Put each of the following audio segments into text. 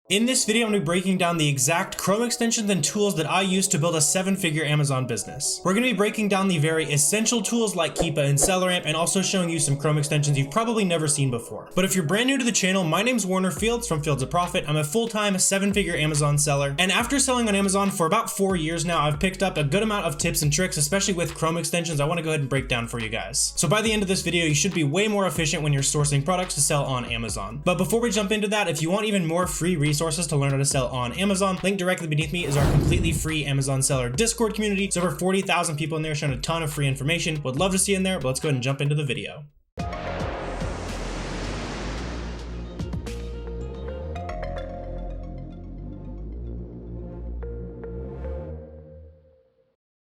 In this video, I'm going to be breaking down the exact Chrome extensions and tools that I use to build a 7-figure Amazon business. We're going to be breaking down the very essential tools like Keepa and SellerAmp, and also showing you some Chrome extensions you've probably never seen before. But if you're brand new to the channel, my name's Warner Fields from Fields of Profit. I'm a full-time 7-figure Amazon seller, and after selling on Amazon for about 4 years now, I've picked up a good amount of tips and tricks, especially with Chrome extensions I want to go ahead and break down for you guys. So by the end of this video, you should be way more efficient when you're sourcing products to sell on Amazon. But before we jump into that, if you want even more free resources to learn how to sell on Amazon, link directly beneath me is our completely free Amazon seller Discord community. It's over 40,000 people in there showing a ton of free information. Would love to see you in there, but let's go ahead and jump into the video.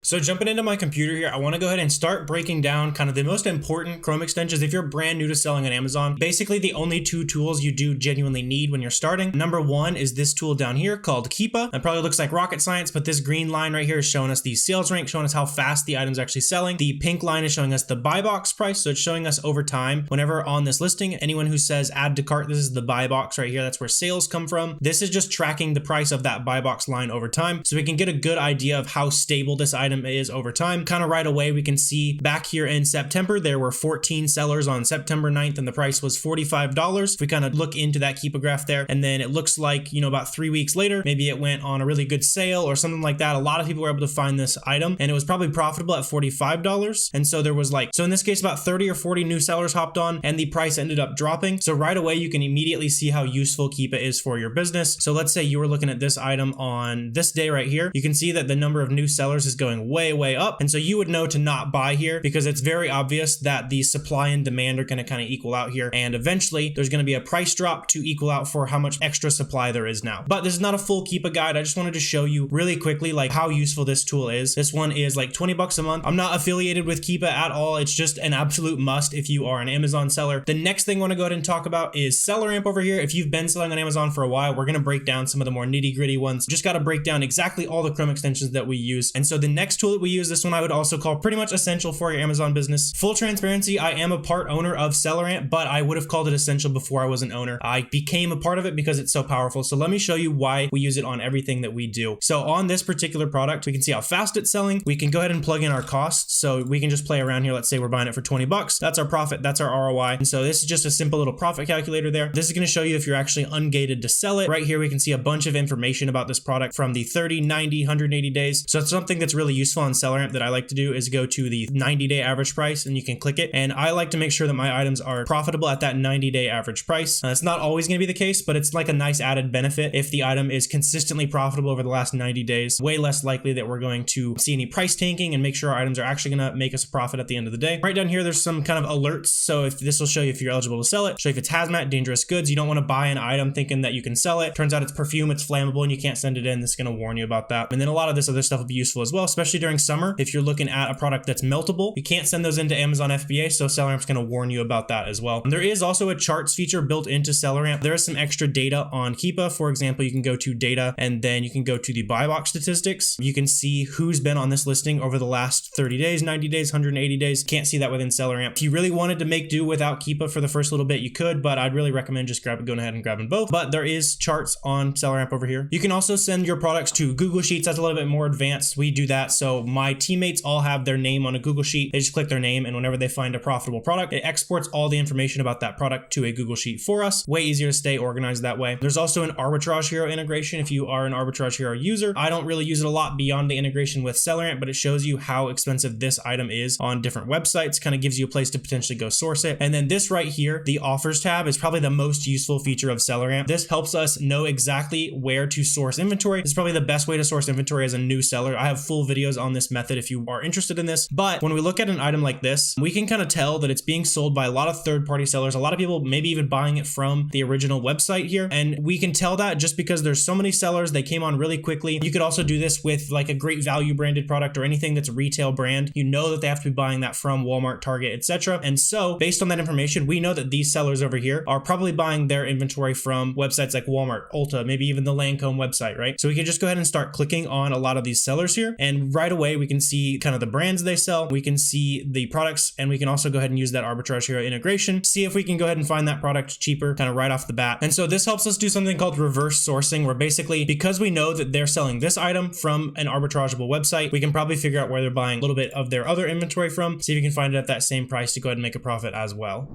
So jumping into my computer here, I want to go ahead and start breaking down kind of the most important Chrome extensions if you're brand new to selling on Amazon. Basically, the only two tools you do genuinely need when you're starting. Number one is this tool down here called Keepa. It probably looks like rocket science, but this green line right here is showing us the sales rank, showing us how fast the item's actually selling. The pink line is showing us the buy box price. So it's showing us over time, whenever on this listing, anyone who says add to cart, this is the buy box right here. That's where sales come from. This is just tracking the price of that buy box line over time. So we can get a good idea of how stable this item is over time. Kind of right away, we can see back here in September, there were 14 sellers on September 9th and the price was $45. If we kind of look into that Keepa graph there, and then it looks like, you know, about 3 weeks later, maybe it went on a really good sale or something like that. A lot of people were able to find this item and it was probably profitable at $45. And so there was so in this case, about 30 or 40 new sellers hopped on and the price ended up dropping. So right away, you can immediately see how useful Keepa is for your business. So let's say you were looking at this item on this day right here. You can see that the number of new sellers is going way up. And so you would know to not buy here because it's very obvious that the supply and demand are going to kind of equal out here. And eventually there's going to be a price drop to equal out for how much extra supply there is now. But this is not a full Keepa guide. I just wanted to show you really quickly how useful this tool is. This one is like 20 bucks a month. I'm not affiliated with Keepa at all. It's just an absolute must if you are an Amazon seller. The next thing I want to go ahead and talk about is SellerAmp over here. If you've been selling on Amazon for a while, we're going to break down some of the more nitty gritty ones. Just got to break down exactly all the Chrome extensions that we use. And so the next tool that we use, this one I would also call pretty much essential for your Amazon business. Full transparency, I am a part owner of SellerAmp, but I would have called it essential before I was an owner. I became a part of it because it's so powerful. So let me show you why we use it on everything that we do. So on this particular product, we can see how fast it's selling. We can go ahead and plug in our costs. So we can just play around here. Let's say we're buying it for 20 bucks. That's our profit. That's our ROI. And so this is just a simple little profit calculator there. This is going to show you if you're actually ungated to sell it. Right here, we can see a bunch of information about this product from the 30, 90, 180 days. So it's something that's really useful on SellerAmp that I like to do is go to the 90-day average price and you can click it. And I like to make sure that my items are profitable at that 90-day average price. It's not always going to be the case, but it's like a nice added benefit. If the item is consistently profitable over the last 90 days, way less likely that we're going to see any price tanking and make sure our items are actually going to make us a profit at the end of the day. Right down here, there's some kind of alerts. So if this will show you if you're eligible to sell it, show you if it's hazmat, dangerous goods. You don't want to buy an item thinking that you can sell it. Turns out it's perfume, it's flammable, and you can't send it in. This is going to warn you about that. And then a lot of this other stuff will be useful as well, especially during summer. If you're looking at a product that's meltable, you can't send those into Amazon FBA, so SellerAmp's going to warn you about that as well. And there is also a charts feature built into SellerAmp. There is some extra data on Keepa. For example, you can go to data and then you can go to the buy box statistics. You can see who's been on this listing over the last 30 days, 90 days, 180 days. Can't see that within SellerAmp. If you really wanted to make do without Keepa for the first little bit, you could, but I'd really recommend just going ahead and grabbing both. But there is charts on SellerAmp over here. You can also send your products to Google Sheets. That's a little bit more advanced. We do that. So my teammates all have their name on a Google Sheet. They just click their name, and whenever they find a profitable product, it exports all the information about that product to a Google Sheet for us. Way easier to stay organized that way. There's also an Arbitrage Hero integration if you are an Arbitrage Hero user. I don't really use it a lot beyond the integration with SellerAmp, but it shows you how expensive this item is on different websites, kind of gives you a place to potentially go source it. And then this right here, the offers tab, is probably the most useful feature of SellerAmp. This helps us know exactly where to source inventory. This is probably the best way to source inventory as a new seller. I have full videos on this method if you are interested in this. But when we look at an item like this, we can kind of tell that it's being sold by a lot of third-party sellers, a lot of people maybe even buying it from the original website here. And we can tell that just because there's so many sellers, they came on really quickly. You could also do this with like a great value branded product or anything that's a retail brand. You know that they have to be buying that from Walmart, Target, etc. And so based on that information, we know that these sellers over here are probably buying their inventory from websites like Walmart, Ulta, maybe even the Lancome website, right? So we can just go ahead and start clicking on a lot of these sellers here. And right away we can see kind of the brands they sell, we can see the products, and we can also go ahead and use that arbitrage hero integration, see if we can go ahead and find that product cheaper kind of right off the bat. And so this helps us do something called reverse sourcing, where basically because we know that they're selling this item from an arbitrageable website, we can probably figure out where they're buying a little bit of their other inventory from, see if we can find it at that same price to go ahead and make a profit as well.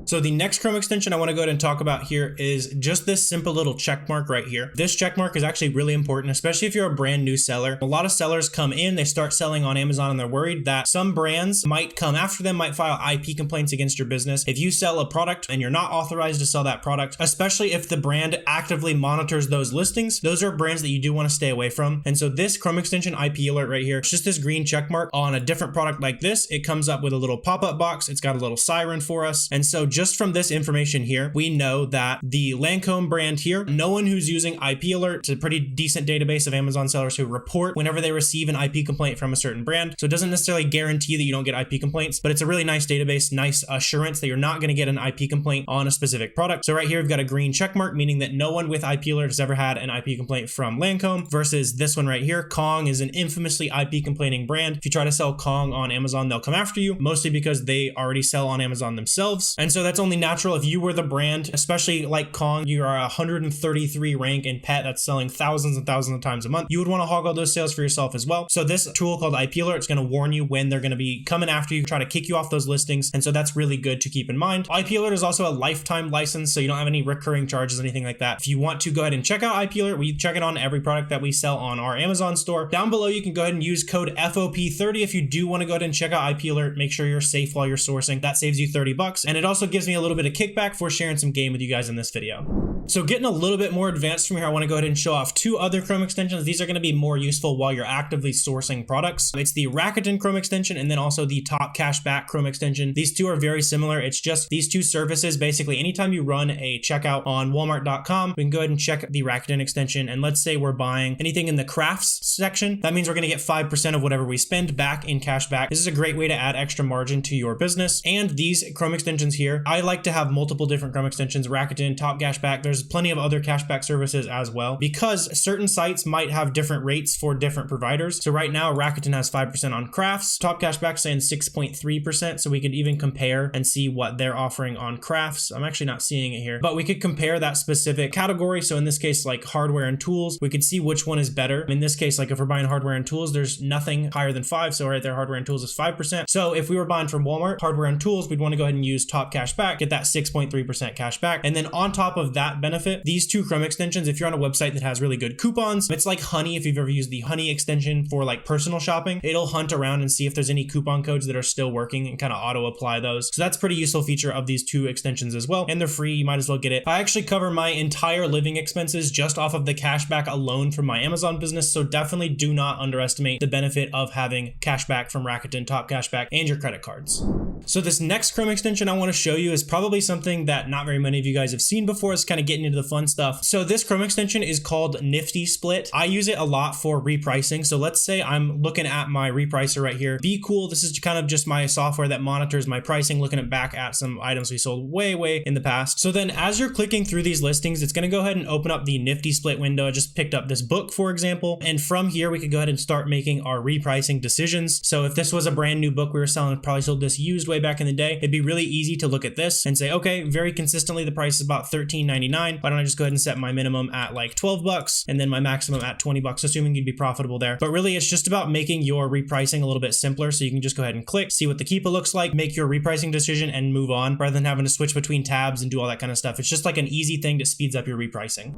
So the next Chrome extension I want to go ahead and talk about here is just this simple little check mark right here. This check mark is actually really important, especially if you're a brand new seller. A lot of sellers come in, they start selling on Amazon, and they're worried that some brands might come after them, might file IP complaints against your business. If you sell a product and you're not authorized to sell that product, especially if the brand actively monitors those listings, those are brands that you do want to stay away from. And so this Chrome extension IP alert right here, it's just this green check mark on a different product like this. It comes up with a little pop-up box. It's got a little siren for us. And so just from this information here, we know that the Lancome brand here, no one who's using IP alert, it's a pretty decent database of Amazon sellers who report whenever they receive an IP complaint from a certain brand. So it doesn't necessarily guarantee that you don't get IP complaints, but it's a really nice database, nice assurance that you're not going to get an IP complaint on a specific product. So right here, we've got a green check mark, meaning that no one with IP alert has ever had an IP complaint from Lancome, versus this one right here. Kong is an infamously IP complaining brand. If you try to sell Kong on Amazon, they'll come after you, mostly because they already sell on Amazon themselves. And so that's only natural if you were the brand, especially like Kong, you are 133 rank in pet that's selling thousands and thousands of times a month. You would want to hog all those sales for yourself as well. So this tool called IP Alert is going to warn you when they're going to be coming after you, try to kick you off those listings. And so that's really good to keep in mind. IP Alert is also a lifetime license, so you don't have any recurring charges, anything like that. If you want to go ahead and check out IP Alert, we check it on every product that we sell on our Amazon store. Down below, you can go ahead and use code FOP30 if you do want to go ahead and check out IP Alert. Make sure you're safe while you're sourcing. That saves you $30. And it also gives me a little bit of kickback for sharing some game with you guys in this video. So getting a little bit more advanced from here, I want to go ahead and show off two other Chrome extensions. These are going to be more useful while you're actively sourcing products. It's the Rakuten Chrome extension and then also the Top Cashback Chrome extension. These two are very similar. It's just these two services. Basically, anytime you run a checkout on Walmart.com, we can go ahead and check the Rakuten extension. And let's say we're buying anything in the crafts section. That means we're going to get 5% of whatever we spend back in cashback. This is a great way to add extra margin to your business. And these Chrome extensions here, I like to have multiple different Chrome extensions, Rakuten, Top Cashback. There's plenty of other cashback services as well, because certain sites might have different rates for different providers. So right now, Rakuten has 5% on crafts. Top Cashback saying 6.3%. So we could even compare and see what they're offering on crafts. I'm actually not seeing it here, but we could compare that specific category. So in this case, like hardware and tools, we could see which one is better. In this case, like if we're buying hardware and tools, there's nothing higher than 5. So right there, hardware and tools is 5%. So if we were buying from Walmart, hardware and tools, we'd want to go ahead and use Top Cashback, get that 6.3% cash back. And then on top of that benefit, these two Chrome extensions, if you're on a website that has really good coupons, it's like Honey. If you've ever used the Honey extension for like personal shopping, it'll hunt around and see if there's any coupon codes that are still working and kind of auto apply those. So that's a pretty useful feature of these two extensions as well. And they're free. You might as well get it. I actually cover my entire living expenses just off of the cashback alone from my Amazon business. So definitely do not underestimate the benefit of having cashback from Rakuten, Top Cashback, and your credit cards. So this next Chrome extension I want to show you is probably something that not very many of you guys have seen before. It's kind of getting into the fun stuff. So this Chrome extension is called Nifty Split. I use it a lot for repricing. So let's say I'm looking at my repricer right here. Be Cool. This is kind of just my software that monitors my pricing, looking at back at some items we sold way in the past. So then as you're clicking through these listings, it's going to go ahead and open up the Nifty Split window. I just picked up this book, for example, and from here we could go ahead and start making our repricing decisions. So if this was a brand new book we were selling, probably sold this used way back in the day, it'd be really easy to look at this and say, okay, very consistently the price is about $13.99. Why don't I just go ahead and set my minimum at like $12 and then my maximum at $20, assuming you'd be profitable there. But really it's just about making your repricing a little bit simpler. So you can just go ahead and click, see what the keepa looks like, make your repricing decision and move on rather than having to switch between tabs and do all that kind of stuff. It's just like an easy thing that speeds up your repricing.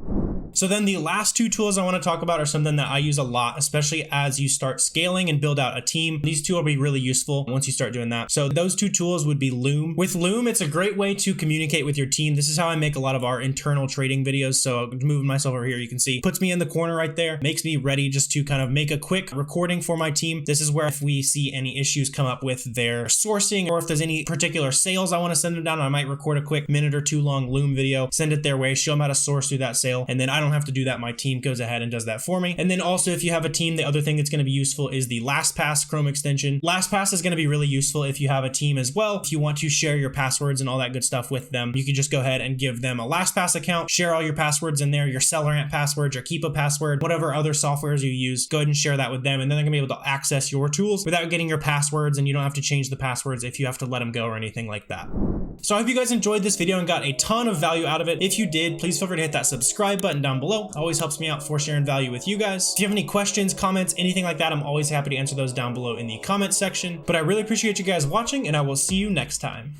So then the last two tools I want to talk about are something that I use a lot, especially as you start scaling and build out a team. These two will be really useful once you start doing that. So those two tools would be Loom. With Loom, it's a great way to communicate with your team. This is how I make a lot of our internal trading videos. So moving myself over here, you can see, puts me in the corner right there, makes me ready just to kind of make a quick recording for my team. This is where if we see any issues come up with their sourcing, or if there's any particular sales I want to send them down, I might record a quick minute or two long Loom video, send it their way, show them how to source through that sale. And then I don't have to do that. My team goes ahead and does that for me. And then also if you have a team, the other thing that's going to be useful is the LastPass Chrome extension. LastPass is going to be really useful if you have a team as well. If you want to share your passwords and all that good stuff with them, you can just go ahead and give them a LastPass account, share all your passwords in there, your SellerAmp passwords, your Keep a password, whatever other softwares you use, go ahead and share that with them, and then they're gonna be able to access your tools without getting your passwords, and you don't have to change the passwords if you have to let them go or anything like that. So I hope you guys enjoyed this video and got a ton of value out of it. If you did, please feel free to hit that subscribe button down below. It always helps me out for sharing value with you guys. If you have any questions, comments, anything like that, I'm always happy to answer those down below in the comments section. But I really appreciate you guys watching, and I will see you next time.